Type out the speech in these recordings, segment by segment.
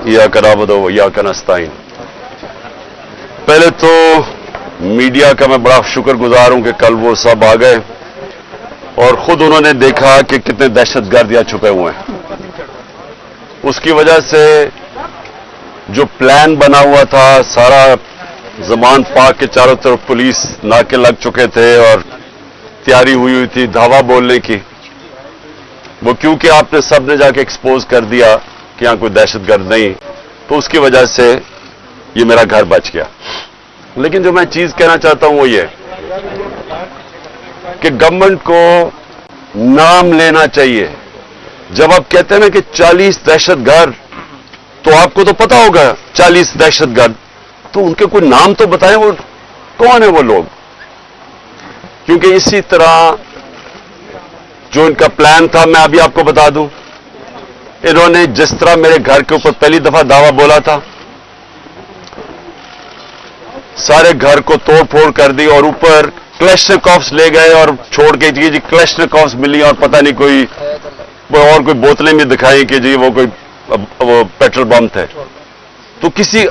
इय्याका नअबुदु व इय्याका नस्तईन। पहले तो मीडिया का मैं बड़ा शुक्रगुजार हूं कि कल वो सब आ गए और खुद उन्होंने देखा कि कितने दहशतगर्द यहाँ छुपे हुए हैं। उसकी वजह से जो प्लान बना हुआ था, सारा ज़मान पार्क के चारों तरफ पुलिस नाके लग चुके थे और तैयारी हुई थी धावा बोलने की, वो क्योंकि आपने सबने जाके एक्सपोज कर दिया कि यहाँ कोई दहशतगर्द नहीं, तो उसकी वजह से ये मेरा घर बच गया। लेकिन जो मैं चीज कहना चाहता हूं वो ये कि गवर्नमेंट को नाम लेना चाहिए। जब आप कहते हैं ना कि 40 दहशतगर्द, तो आपको तो पता होगा 40 दहशतगर्द, तो उनके कोई नाम तो बताएं, वो कौन है वो लोग। क्योंकि इसी तरह जो इनका प्लान था, मैं अभी आपको बता दूं, इन्होंने जिस तरह मेरे घर के ऊपर पहली दफा दावा बोला था, सारे घर को तोड़ फोड़ कर दी और ऊपर क्लैशनिकोव्स ले गए और छोड़ के जी क्लैशनिकोव्स मिली और पता नहीं कोई और कोई बोतलें भी दिखाई कि जी वो पेट्रोल बम थे। तो किसी,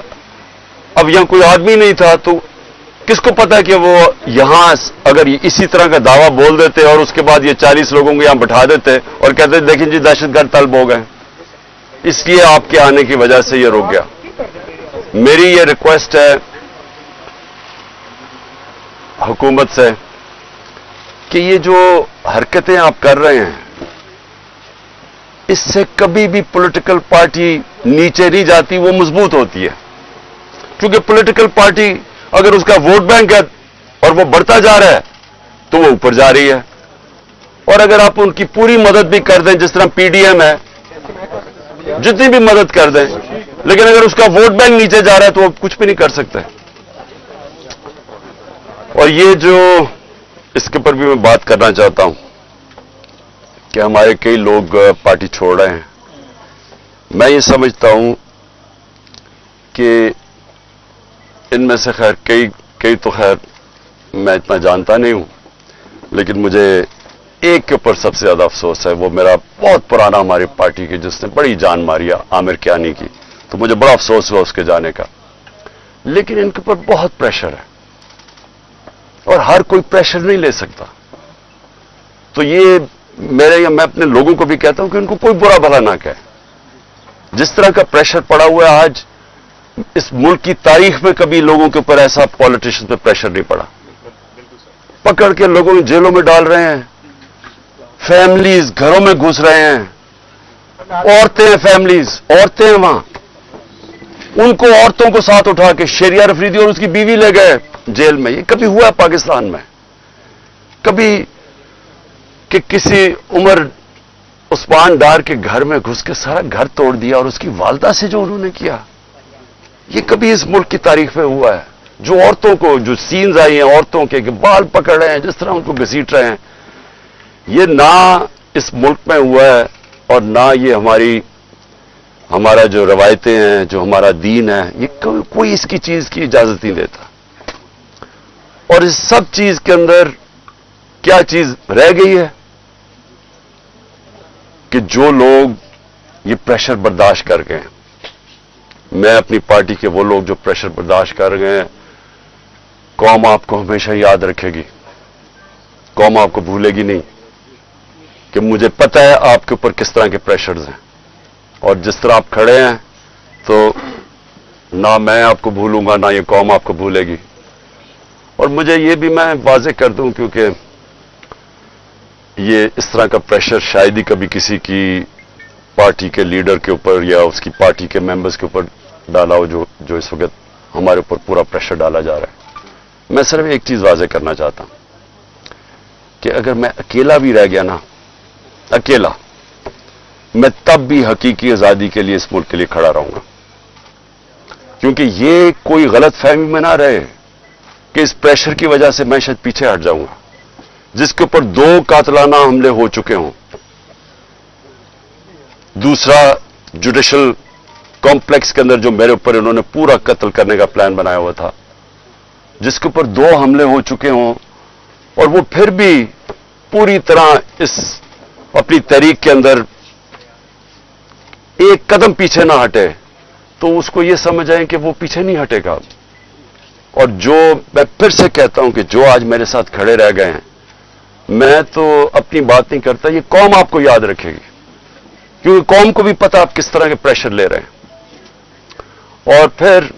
अब यहां कोई आदमी नहीं था, तो किसको पता कि वो यहां अगर इसी तरह का दावा बोल देते और उसके बाद ये 40 लोगों को यहां बिठा देते और कहते देखिए जी दहशतगर्द तलब हो गए। इसलिए आपके आने की वजह से ये रुक गया। मेरी ये रिक्वेस्ट है हुकूमत से कि ये जो हरकतें आप कर रहे हैं, इससे कभी भी पॉलिटिकल पार्टी नीचे नहीं जाती, वो मजबूत होती है। क्योंकि पॉलिटिकल पार्टी अगर उसका वोट बैंक है और वो बढ़ता जा रहा है तो वो ऊपर जा रही है, और अगर आप उनकी पूरी मदद भी कर दें, जिस तरह पीडीएम है, जितनी भी मदद कर दें, लेकिन अगर उसका वोट बैंक नीचे जा रहा है तो वो कुछ भी नहीं कर सकते। और ये जो इसके ऊपर भी मैं बात करना चाहता हूं कि हमारे कई लोग पार्टी छोड़ रहे हैं। मैं ये समझता हूं कि इनमें से खैर कई तो खैर मैं इतना जानता नहीं हूं, लेकिन मुझे एक के ऊपर सबसे ज्यादा अफसोस है। वो मेरा बहुत पुराना हमारी पार्टी की, जिसने बड़ी जान मारी है, आमिर कियानी की। तो मुझे बड़ा अफसोस हुआ उसके जाने का। लेकिन इनके ऊपर बहुत प्रेशर है और हर कोई प्रेशर नहीं ले सकता। तो ये मैं अपने लोगों को भी कहता हूं कि उनको कोई बुरा भला ना कहे। जिस तरह का प्रेशर पड़ा हुआ है आज, इस मुल्क की तारीख में कभी लोगों के ऊपर ऐसा पॉलिटिशियन पे प्रेशर नहीं पड़ा। पकड़ के लोगों को जेलों में डाल रहे हैं, फैमिलीज घरों में घुस रहे हैं, औरतें हैं, फैमिलीज औरतें हैं वहां, उनको औरतों को साथ उठा के शेरिया अफरीदी और उसकी बीवी ले गए जेल में। ये कभी हुआ पाकिस्तान में? कभी कि किसी उमर उस्मान डार के घर में घुस के सारा घर तोड़ दिया और उसकी वालदा से जो उन्होंने किया, ये कभी इस मुल्क की तारीख में हुआ है? जो औरतों को, जो सीन्स आई हैं औरतों के बाल पकड़ रहे हैं, जिस तरह उनको घसीट रहे हैं, ये ना इस मुल्क में हुआ है और ना ये हमारा जो रवायतें हैं, जो हमारा दीन है, ये कोई इसकी चीज की इजाजत नहीं देता। और इस सब चीज के अंदर क्या चीज रह गई है कि जो लोग ये प्रेशर बर्दाश्त कर गए, मैं अपनी पार्टी के वो लोग जो प्रेशर बर्दाश्त कर गए, कौम आपको हमेशा याद रखेगी, कौम आपको भूलेगी नहीं। कि मुझे पता है आपके ऊपर किस तरह के प्रेशर्स हैं और जिस तरह आप खड़े हैं, तो ना मैं आपको भूलूंगा ना ये कौम आपको भूलेगी। और मुझे ये भी मैं वाज़ेह कर दूं, क्योंकि ये इस तरह का प्रेशर शायद ही कभी किसी की पार्टी के लीडर के ऊपर या उसकी पार्टी के मेंबर्स के ऊपर डाला हो, जो इस वक्त हमारे ऊपर पूरा प्रेशर डाला जा रहा है। मैं सिर्फ एक चीज वाज़ेह करना चाहता हूं कि अगर मैं अकेला भी रह गया ना, अकेला, मैं तब भी हकीकी आजादी के लिए इस मुल्क के लिए खड़ा रहूंगा। क्योंकि ये कोई गलत फहमी में ना रहे कि इस प्रेशर की वजह से मैं शायद पीछे हट जाऊंगा। जिसके ऊपर 2 कातलाना हमले हो चुके हों, दूसरा जुडिशल कॉम्प्लेक्स के अंदर जो मेरे ऊपर इन्होंने पूरा कत्ल करने का प्लान बनाया हुआ था, जिसके ऊपर 2 हमले हो चुके हों और वो फिर भी पूरी तरह इस अपनी तहरीक के अंदर एक कदम पीछे ना हटे, तो उसको ये समझ आए कि वो पीछे नहीं हटेगा। और जो मैं फिर से कहता हूं कि जो आज मेरे साथ खड़े रह गए हैं, मैं तो अपनी बात नहीं करता, ये कौम आपको याद रखेगी, क्योंकि कौम को भी पता आप किस तरह के प्रेशर ले रहे हैं। और फिर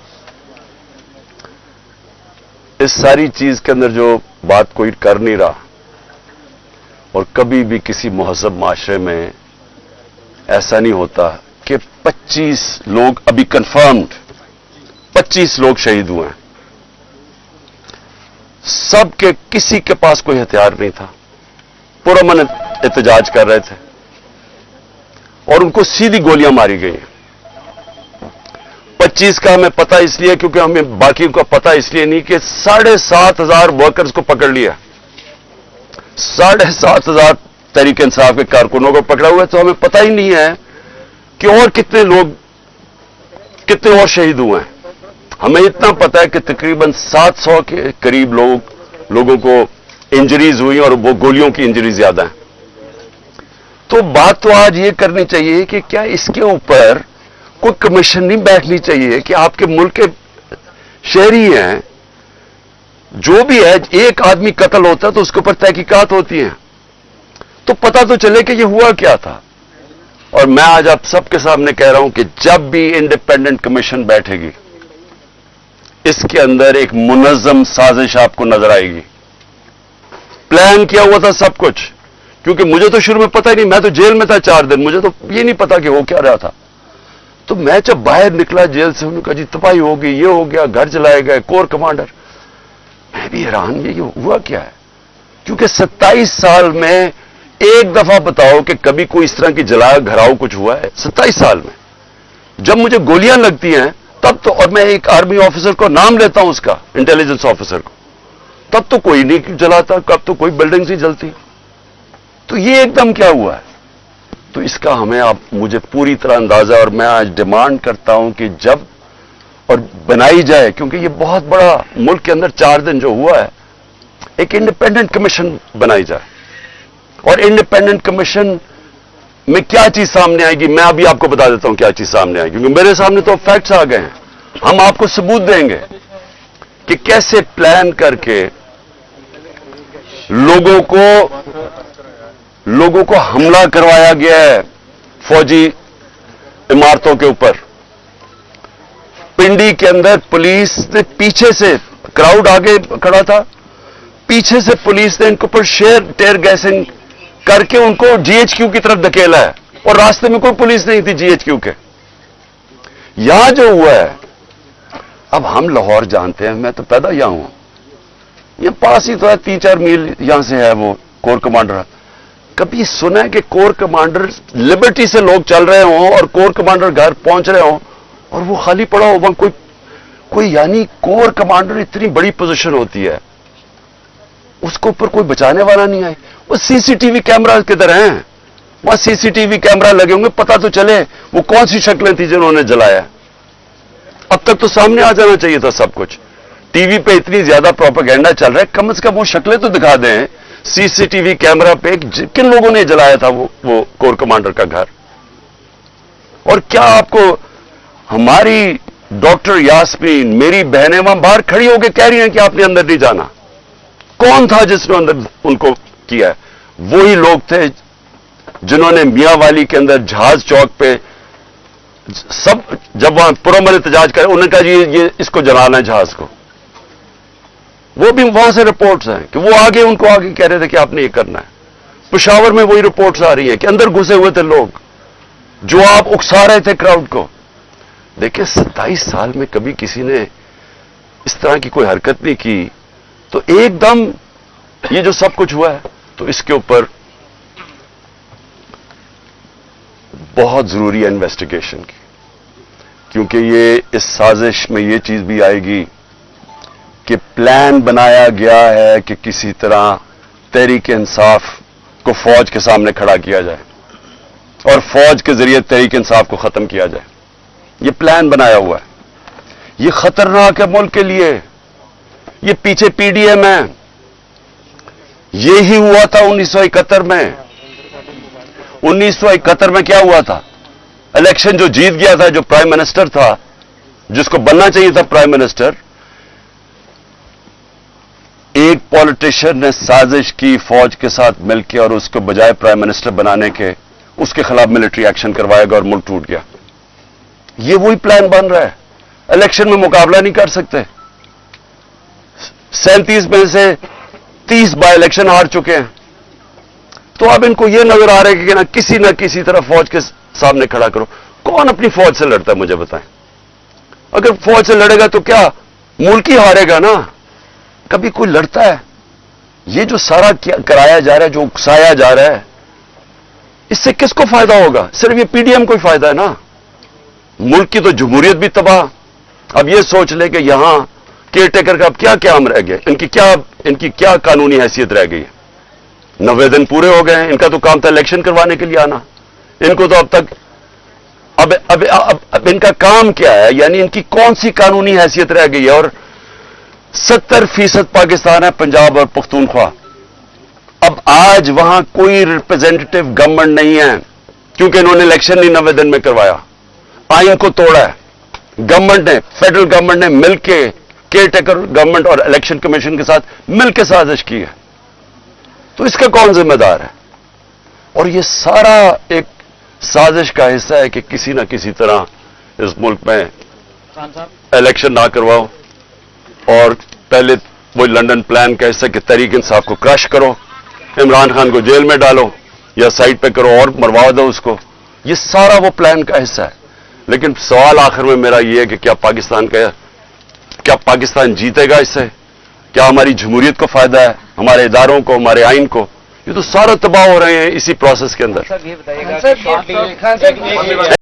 इस सारी चीज के अंदर जो बात कोई कर नहीं रहा, और कभी भी किसी मुहज़्ज़ब माशरे में ऐसा नहीं होता कि 25 लोग अभी कंफर्म्ड 25 लोग शहीद हुए हैं। सबके किसी के पास कोई हथियार नहीं था, पुरअमन एहतजाज कर रहे थे और उनको सीधी गोलियां मारी गई हैं। 25 का हमें पता इसलिए क्योंकि हमें बाकी का पता इसलिए नहीं कि 7,500 वर्कर्स को पकड़ लिया, 7,500 तहरीक इंसाफ के कारकुनों को पकड़ा हुआ है। तो हमें पता ही नहीं है कि और कितने और शहीद हुए हैं। हमें इतना पता है कि तकरीबन 700 के करीब लोगों को इंजरीज हुई और वो गोलियों की इंजरी ज्यादा है। तो बात तो आज ये करनी चाहिए कि क्या इसके ऊपर कोई कमीशन नहीं बैठनी चाहिए कि आपके मुल्क के शहरी हैं, जो भी है, एक आदमी कत्ल होता है तो उसके ऊपर तहकीकात होती हैं, तो पता तो चले कि ये हुआ क्या था। और मैं आज आप सबके सामने कह रहा हूं कि जब भी इंडिपेंडेंट कमीशन बैठेगी, इसके अंदर एक मुनज़्ज़म साजिश आपको नजर आएगी। प्लान किया हुआ था सब कुछ, क्योंकि मुझे तो शुरू में पता ही नहीं, मैं तो जेल में था 4 दिन, मुझे तो ये नहीं पता कि हो क्या रहा था। तो मैं जब बाहर निकला जेल से, उन्होंने कहा जी तबाही हो गई, ये हो गया, घर जलाए गए, कोर कमांडर। मैं भी हैरान, ये हुआ क्या है? क्योंकि 27 साल में एक दफा बताओ कि कभी कोई इस तरह की जला घराव कुछ हुआ है? 27 साल में जब मुझे गोलियां लगती हैं तब तो, और मैं एक आर्मी ऑफिसर को नाम लेता हूं उसका, इंटेलिजेंस ऑफिसर को, तब तो कोई नहीं जलाता, कब तो कोई बिल्डिंग नहीं जलती। तो ये एकदम क्या हुआ है? तो इसका हमें आप मुझे पूरी तरह अंदाजा, और मैं आज डिमांड करता हूं कि जब और बनाई जाए, क्योंकि ये बहुत बड़ा मुल्क के अंदर 4 दिन जो हुआ है, एक इंडिपेंडेंट कमीशन बनाई जाए। और इंडिपेंडेंट कमीशन में क्या चीज सामने आएगी, मैं अभी आपको बता देता हूं क्या चीज सामने आएगी, क्योंकि मेरे सामने तो फैक्ट्स आ गए हैं। हम आपको सबूत देंगे कि कैसे प्लान करके लोगों को हमला करवाया गया है फौजी इमारतों के ऊपर। पिंडी के अंदर पुलिस ने पीछे से, क्राउड आगे खड़ा था, पीछे से पुलिस ने इनके ऊपर टेयर गैसिंग करके उनको जीएचक्यू की तरफ धकेला है, और रास्ते में कोई पुलिस नहीं थी जीएचक्यू के। यहां जो हुआ है, अब हम लाहौर जानते हैं, मैं तो पैदा यहां हूं, ये पास ही तो है, 3-4 मील यहां से है वो कोर कमांडर। कभी सुना है कि कोर कमांडर लिबर्टी से लोग चल रहे हों और कोर कमांडर घर पहुंच रहे हों और वो खाली पड़ा हो वहां कोई यानी कोर कमांडर इतनी बड़ी पोजीशन होती है, उसको ऊपर कोई बचाने वाला नहीं आए। वो सीसीटीवी कैमरा किधर हैं? वहां सीसीटीवी कैमरा लगे होंगे, पता तो चले वो कौन सी शक्लें थी जिन्होंने जलाया। अब तक तो सामने आ जाना चाहिए था सब कुछ। टीवी पे इतनी ज्यादा प्रोपेगेंडा चल रहा है, कम से कम वो शक्लें तो दिखा दें सीसीटीवी कैमरा पे किन लोगों ने जलाया था वो कोर कमांडर का घर। और क्या आपको हमारी डॉक्टर यास्मीन, मेरी बहनें वहां बाहर खड़ी होकर कह रही हैं कि आपने अंदर नहीं जाना। कौन था जिसने अंदर उनको किया है? वही लोग थे जिन्होंने मियां वाली के अंदर जहाज चौक पे सब, जब वहां पुरअमन एहतजाज करे, उन्होंने कहा जी ये इसको जलाना है जहाज को। वो भी वहां से रिपोर्ट्स हैं कि वो उनको आगे कह रहे थे कि आपने ये करना है। पेशावर में वही रिपोर्ट्स आ रही हैं कि अंदर घुसे हुए थे लोग जो आप उकसा रहे थे क्राउड को। देखिए 27 साल में कभी किसी ने इस तरह की कोई हरकत नहीं की, तो एकदम ये जो सब कुछ हुआ है, तो इसके ऊपर बहुत जरूरी है इन्वेस्टिगेशन की, क्योंकि ये इस साजिश में ये चीज भी आएगी कि प्लान बनाया गया है कि किसी तरह तहरीक इंसाफ को फौज के सामने खड़ा किया जाए और फौज के जरिए तहरीक इंसाफ को खत्म किया जाए। ये प्लान बनाया हुआ है। ये खतरनाक है मुल्क के लिए। ये पीछे पीडीएम है। ये ही हुआ था 1971 में। 1971 में क्या हुआ था? इलेक्शन जो जीत गया था, जो प्राइम मिनिस्टर था जिसको बनना चाहिए था प्राइम मिनिस्टर, एक पॉलिटिशियन ने साजिश की फौज के साथ मिलकर और उसको बजाय प्राइम मिनिस्टर बनाने के उसके खिलाफ मिलिट्री एक्शन करवाएगा और मुल्क टूट गया। ये वही प्लान बन रहा है। इलेक्शन में मुकाबला नहीं कर सकते। 37 में से 30 बाय इलेक्शन हार चुके हैं। तो अब इनको यह नजर आ रहा है कि ना किसी तरह फौज के सामने खड़ा करो। कौन अपनी फौज से लड़ता है मुझे बताएं? अगर फौज से लड़ेगा तो क्या मुल्क ही हारेगा ना? कभी कोई लड़ता है? ये जो सारा कराया जा रहा है, जो उकसाया जा रहा है, इससे किसको फायदा होगा? सिर्फ ये पीडीएम को ही फायदा है ना। मुल्क की तो जमहूरियत भी तबाह। अब ये सोच ले कि यहां केयर टेकर का अब क्या काम रह गया, इनकी क्या कानूनी हैसियत रह गई है? 90 दिन पूरे हो गए हैं। इनका तो काम था इलेक्शन करवाने के लिए आना। इनको तो अब तक अब इनका काम क्या है? यानी इनकी कौन सी कानूनी हैसियत रह गई है? और 70% पाकिस्तान है, पंजाब और पख्तूनख्वा। अब आज वहां कोई रिप्रेजेंटेटिव गवर्नमेंट नहीं है, क्योंकि इन्होंने इलेक्शन नहीं 90 दिन में करवाया, आइन को तोड़ा है। गवर्नमेंट ने, फेडरल गवर्नमेंट ने मिलकर केयर टेकर गवर्नमेंट और इलेक्शन कमीशन के साथ मिलकर साजिश की है। तो इसका कौन जिम्मेदार है? और ये सारा एक साजिश का हिस्सा है कि किसी ना किसी तरह इस मुल्क में इलेक्शन ना करवाओ और पहले वो लंदन प्लान का हिस्सा कि तहरीक इंसाफ को क्रश करो, इमरान खान को जेल में डालो या साइड पे करो और मरवा दो उसको। ये सारा वो प्लान का हिस्सा है। लेकिन सवाल आखिर में मेरा ये है कि क्या पाकिस्तान जीतेगा इससे? क्या हमारी जमहूरियत को फायदा है, हमारे इदारों को, हमारे आइन को? ये तो सारा तबाह हो रहे हैं इसी प्रोसेस के अंदर।